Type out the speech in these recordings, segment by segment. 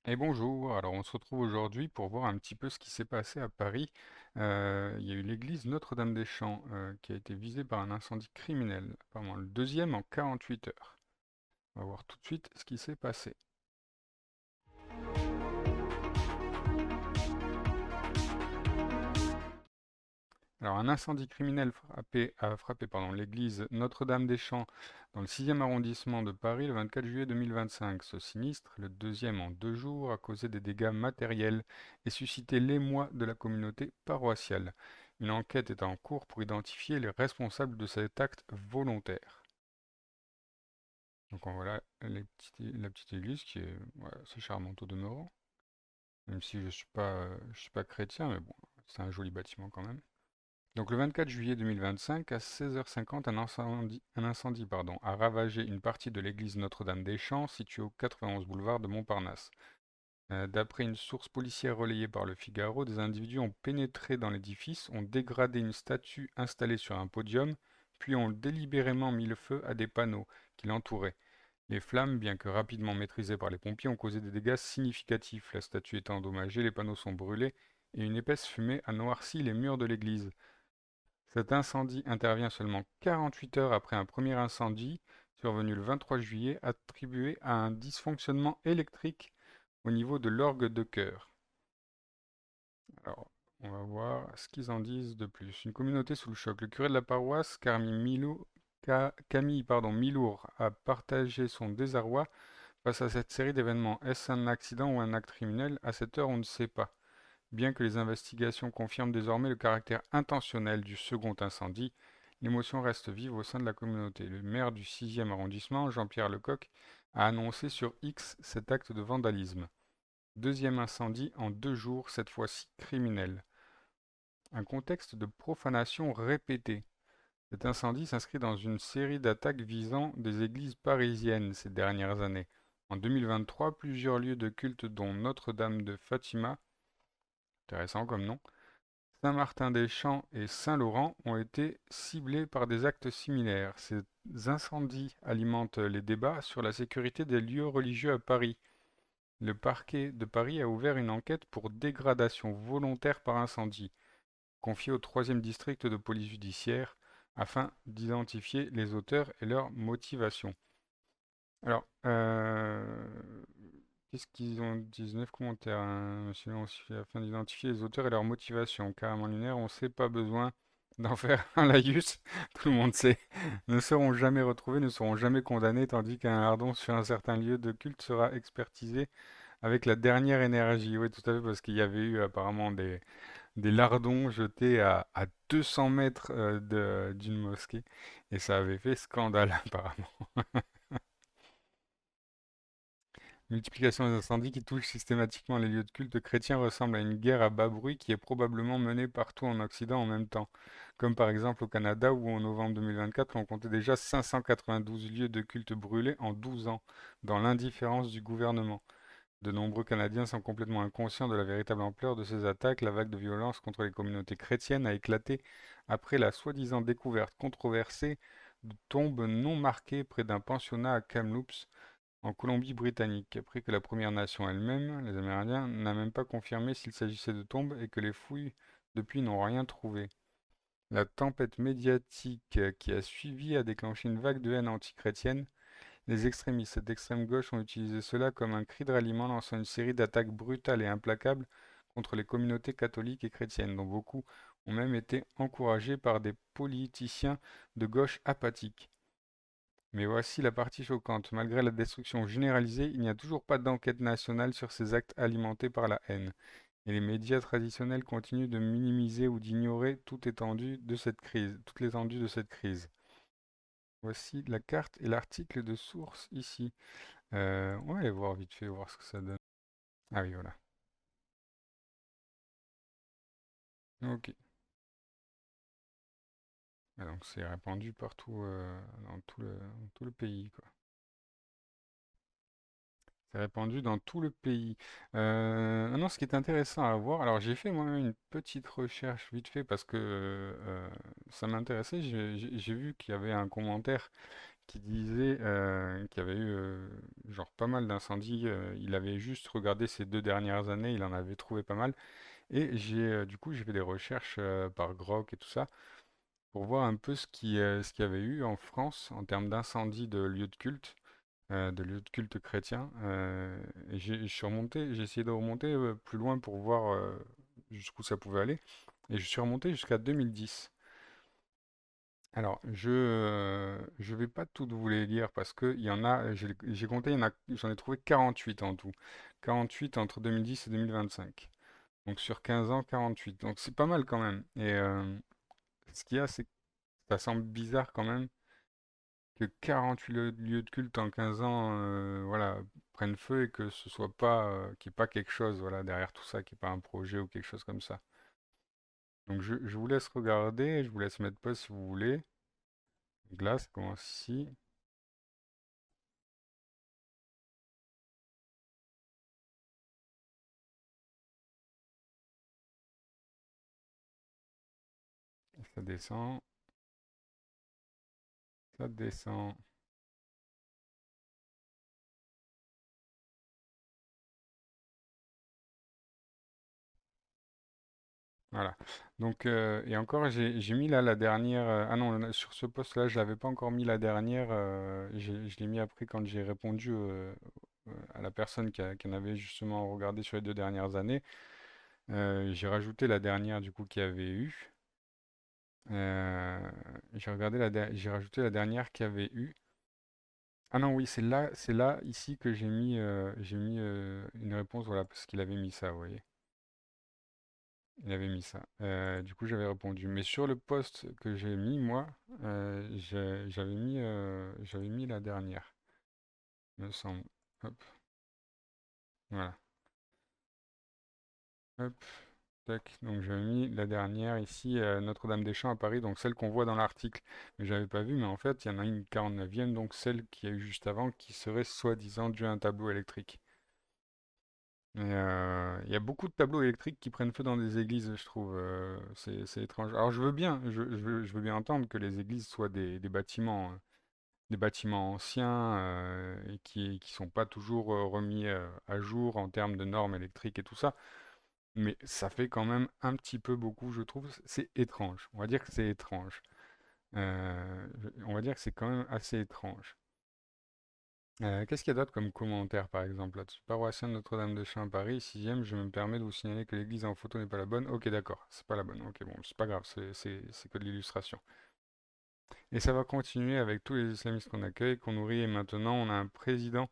Et bonjour, alors on se retrouve aujourd'hui pour voir un petit peu ce qui s'est passé à Paris. Il y a eu l'église Notre-Dame-des-Champs qui a été visée par un incendie criminel, apparemment le deuxième en 48 heures. On va voir tout de suite ce qui s'est passé. Alors un incendie criminel a frappé l'église Notre-Dame-des-Champs dans le 6e arrondissement de Paris le 24 juillet 2025. Ce sinistre, le deuxième en 2 jours, a causé des dégâts matériels et suscité l'émoi de la communauté paroissiale. Une enquête est en cours pour identifier les responsables de cet acte volontaire. Donc voilà la petite église qui est assez charmante au demeurant, même si je suis pas chrétien, mais bon, c'est un joli bâtiment quand même. Donc le 24 juillet 2025, à 16h50, un incendie a ravagé une partie de l'église Notre-Dame-des-Champs, située au 91 boulevard de Montparnasse. D'après une source policière relayée par le Figaro, des individus ont pénétré dans l'édifice, ont dégradé une statue installée sur un podium, puis ont délibérément mis le feu à des panneaux qui l'entouraient. Les flammes, bien que rapidement maîtrisées par les pompiers, ont causé des dégâts significatifs. La statue étant endommagée, les panneaux sont brûlés et une épaisse fumée a noirci les murs de l'église. Cet incendie intervient seulement 48 heures après un premier incendie survenu le 23 juillet attribué à un dysfonctionnement électrique au niveau de l'orgue de chœur. Alors, on va voir ce qu'ils en disent de plus. Une communauté sous le choc. Le curé de la paroisse, Camille Milour, a partagé son désarroi face à cette série d'événements. Est-ce un accident ou un acte criminel? À cette heure, on ne sait pas. Bien que les investigations confirment désormais le caractère intentionnel du second incendie, l'émotion reste vive au sein de la communauté. Le maire du 6e arrondissement, Jean-Pierre Lecoq, a annoncé sur X cet acte de vandalisme. Deuxième incendie en 2 jours, cette fois-ci criminel. Un contexte de profanation répétée. Cet incendie s'inscrit dans une série d'attaques visant des églises parisiennes ces dernières années. En 2023, plusieurs lieux de culte dont Notre-Dame de Fatima, intéressant comme nom, Saint-Martin-des-Champs et Saint-Laurent ont été ciblés par des actes similaires. Ces incendies alimentent les débats sur la sécurité des lieux religieux à Paris. Le parquet de Paris a ouvert une enquête pour dégradation volontaire par incendie, confiée au 3e district de police judiciaire, afin d'identifier les auteurs et leurs motivations. Alors, qu'est-ce qu'ils ont? 19 commentaires, hein, monsieur, afin d'identifier les auteurs et leurs motivations. Carrément lunaire, on sait, pas besoin d'en faire un laïus, tout le monde sait. Ne seront jamais retrouvés, ne seront jamais condamnés, tandis qu'un lardon sur un certain lieu de culte sera expertisé avec la dernière énergie. Oui, tout à fait, parce qu'il y avait eu apparemment des lardons jetés à 200 mètres d'une mosquée, et ça avait fait scandale apparemment. Multiplication des incendies qui touchent systématiquement les lieux de culte chrétiens ressemble à une guerre à bas bruit qui est probablement menée partout en Occident en même temps. Comme par exemple au Canada où en novembre 2024 on comptait déjà 592 lieux de culte brûlés en 12 ans, dans l'indifférence du gouvernement. De nombreux Canadiens sont complètement inconscients de la véritable ampleur de ces attaques. La vague de violence contre les communautés chrétiennes a éclaté après la soi-disant découverte controversée de tombes non marquées près d'un pensionnat à Kamloops, en Colombie-Britannique, après que la Première Nation elle-même, les Amérindiens, n'a même pas confirmé s'il s'agissait de tombes et que les fouilles depuis n'ont rien trouvé. La tempête médiatique qui a suivi a déclenché une vague de haine antichrétienne. Les extrémistes d'extrême gauche ont utilisé cela comme un cri de ralliement, lançant une série d'attaques brutales et implacables contre les communautés catholiques et chrétiennes, dont beaucoup ont même été encouragés par des politiciens de gauche apathiques. Mais voici la partie choquante. Malgré la destruction généralisée, il n'y a toujours pas d'enquête nationale sur ces actes alimentés par la haine. Et les médias traditionnels continuent de minimiser ou d'ignorer toute toute l'étendue de cette crise. Voici la carte et l'article de source ici. On va aller voir vite fait, voir ce que ça donne. Ah oui, voilà. Ok. Ah, donc c'est répandu partout dans tout le pays, quoi. C'est répandu dans tout le pays. Maintenant, ce qui est intéressant à voir, alors j'ai fait moi-même une petite recherche vite fait parce que ça m'intéressait. J'ai vu qu'il y avait un commentaire qui disait qu'il y avait eu genre pas mal d'incendies. Il avait juste regardé ces 2 dernières années, il en avait trouvé pas mal. Et du coup j'ai fait des recherches par Grok et tout ça pour voir un peu ce qu'il y avait eu en France en termes d'incendies de lieux de culte chrétiens. Et j'ai essayé de remonter plus loin pour voir jusqu'où ça pouvait aller. Et je suis remonté jusqu'à 2010. Alors, je vais pas toutes vous les lire parce que il y en a, j'ai compté, j'en ai trouvé 48 en tout. 48 entre 2010 et 2025. Donc sur 15 ans, 48. Donc c'est pas mal quand même. Et ce qu'il y a, c'est que ça semble bizarre quand même que 48 lieux de culte en 15 ans, voilà, prennent feu et que ce soit pas, qu'il n'y ait pas quelque chose, voilà, derrière tout ça, qu'il n'y ait pas un projet ou quelque chose comme ça. Donc je vous laisse regarder, je vous laisse mettre pause si vous voulez. Donc là, ça commence ici. Ça descend, ça descend. Voilà. Donc, et encore, j'ai mis là la dernière. Ah non, sur ce post-là, je l'avais pas encore mis la dernière. Je l'ai mis après quand j'ai répondu à la personne qui en avait justement regardé sur les 2 dernières années. J'ai rajouté la dernière du coup qu'il y avait eu. J'ai rajouté la dernière qu'il y avait eu. Ah non, oui, c'est là ici que j'ai mis une réponse, voilà, parce qu'il avait mis ça, vous voyez. Il avait mis ça. Du coup, j'avais répondu. Mais sur le post que j'ai mis, moi, j'avais mis la dernière, me semble. Hop, voilà. Hop, tac. Donc, j'avais mis la dernière ici, Notre-Dame-des-Champs à Paris, donc celle qu'on voit dans l'article. Mais j'avais pas vu, mais en fait, il y en a une 49e, donc celle qu'il y a eu juste avant, qui serait soi-disant due à un tableau électrique. Et il y a beaucoup de tableaux électriques qui prennent feu dans des églises, je trouve. C'est étrange. Alors je veux bien, je veux bien entendre que les églises soient des bâtiments anciens et qui sont pas toujours remis à jour en termes de normes électriques et tout ça. Mais ça fait quand même un petit peu beaucoup, je trouve. C'est étrange. On va dire que c'est étrange. On va dire que c'est quand même assez étrange. Qu'est-ce qu'il y a d'autre comme commentaire, par exemple, là-dessus? Paroissienne Notre-Dame-de-Champs à Paris, 6e, je me permets de vous signaler que l'église en photo n'est pas la bonne. Ok, d'accord, c'est pas la bonne. Ok, bon, c'est pas grave, c'est que de l'illustration. Et ça va continuer avec tous les islamistes qu'on accueille, qu'on nourrit, et maintenant on a un président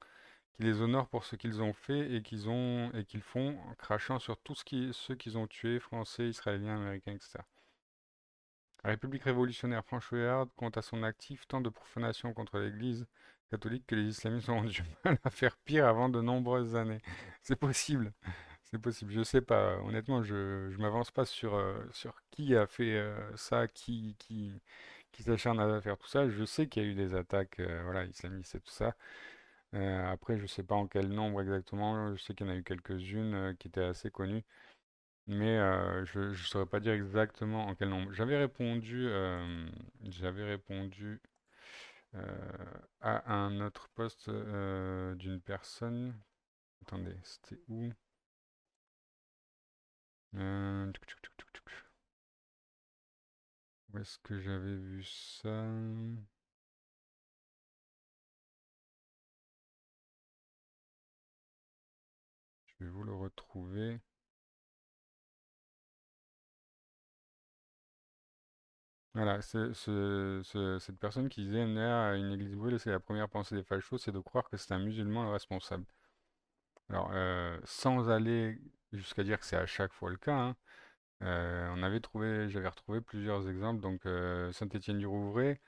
qui les honore pour ce qu'ils ont fait et qu'ils font, en crachant sur ceux qu'ils ont tués, français, israéliens, américains, etc. La République révolutionnaire franchouillarde compte à son actif tant de profanation contre l'Église catholique que les islamistes ont du mal à faire pire avant de nombreuses années. C'est possible, c'est possible. Je sais pas, honnêtement, je m'avance pas sur qui a fait ça, qui s'acharne à faire tout ça. Je sais qu'il y a eu des attaques, voilà, islamistes et tout ça. Après, je sais pas en quel nombre exactement. Je sais qu'il y en a eu quelques-unes qui étaient assez connues. Mais je ne saurais pas dire exactement en quel nombre. J'avais répondu à un autre poste d'une personne. Attendez, c'était où? Tuc, tuc, tuc, tuc, tuc. Où est-ce que j'avais vu ça? Je vais vous le retrouver. Voilà, cette personne qui disait né à une église brûlée, c'est la première pensée des fachos, c'est de croire que c'est un musulman le responsable. Alors, sans aller jusqu'à dire que c'est à chaque fois le cas, hein, j'avais retrouvé plusieurs exemples. Donc, Saint-Étienne-du-Rouvray,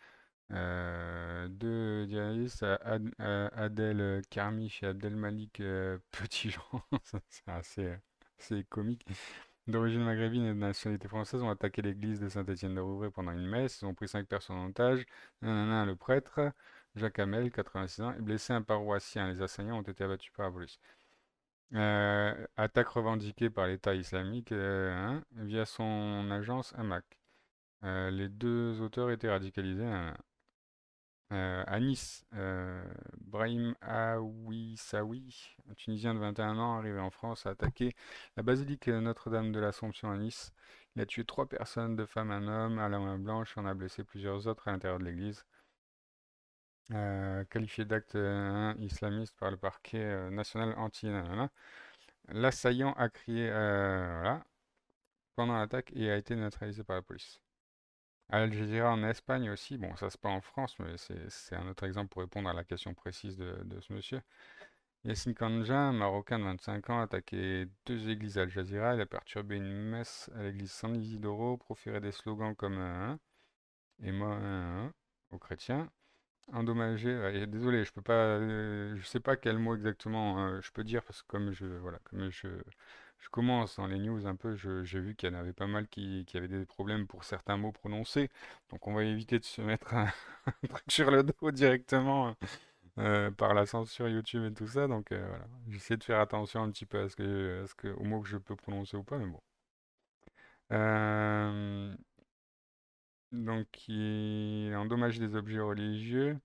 deux djihadistes, Adel Karmiche et Abdel Malik Petitjean, ça, c'est assez comique, d'origine maghrébine et de nationalité française, ont attaqué l'église de Saint-Étienne-de-Rouvray pendant une messe. Ils ont pris 5 personnes en otage. Nanana, le prêtre, Jacques Hamel, 86 ans, est blessé un paroissien. Les assaillants ont été abattus par la police. Attaque revendiquée par l'État islamique hein, via son agence Hamac. Les deux auteurs étaient radicalisés. Hein. À Nice, Brahim Aouissaoui, un Tunisien de 21 ans, arrivé en France, a attaqué la basilique Notre-Dame de l'Assomption à Nice. Il a tué 3 personnes, 2 femmes, un homme à la main blanche, et en a blessé plusieurs autres à l'intérieur de l'église. Qualifié d'acte islamiste par le parquet national anti-nanana. L'assaillant a crié voilà, pendant l'attaque et a été neutralisé par la police. À Al Jazeera en Espagne aussi, bon ça c'est pas en France, mais c'est un autre exemple pour répondre à la question précise de ce monsieur. Yassine Kanja, un Marocain de 25 ans, a attaqué 2 églises à Al Jazeera. Il a perturbé une messe à l'église San Isidoro, proféré des slogans comme et moi aux chrétiens. Endommagé, désolé, je peux pas, je sais pas quel mot exactement je peux dire parce que comme je commence dans les news un peu, j'ai vu qu'il y en avait pas mal qui avaient des problèmes pour certains mots prononcés, donc on va éviter de se mettre un truc sur le dos directement par la censure YouTube et tout ça, donc voilà, j'essaie de faire attention un petit peu aux mots que je peux prononcer ou pas, mais bon. Euh, donc il a endommagé des objets religieux.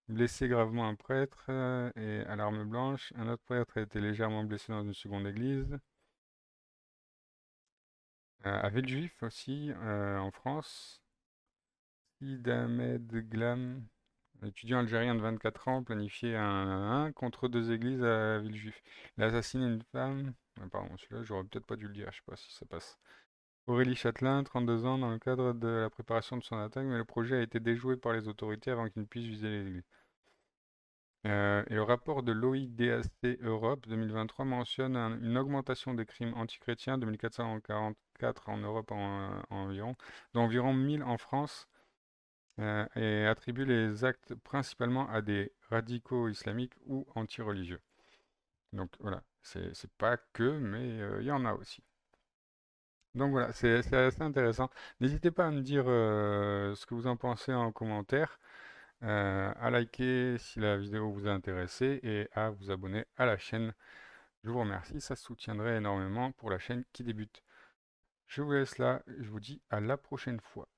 Blessé gravement un prêtre et à l'arme blanche. Un autre prêtre a été légèrement blessé dans une seconde église. À Villejuif aussi, en France. Sid Ahmed Glam, étudiant algérien de 24 ans, planifié un contre 2 églises à Villejuif. Il a assassiné une femme. Pardon, celui-là, j'aurais peut-être pas dû le dire, je sais pas si ça passe. Aurélie Châtelain, 32 ans, dans le cadre de la préparation de son attaque, mais le projet a été déjoué par les autorités avant qu'il ne puisse viser les églises. Et le rapport de l'OIDAC Europe 2023 mentionne une augmentation des crimes antichrétiens, 2444 en Europe environ, d'environ 1000 en France, et attribue les actes principalement à des radicaux islamiques ou anti-religieux. Donc voilà, c'est pas que, mais il y en a aussi. Donc voilà, c'est assez intéressant. N'hésitez pas à me dire ce que vous en pensez en commentaire. À liker si la vidéo vous a intéressé et à vous abonner à la chaîne. Je vous remercie, ça soutiendrait énormément pour la chaîne qui débute. Je vous laisse là, je vous dis à la prochaine fois.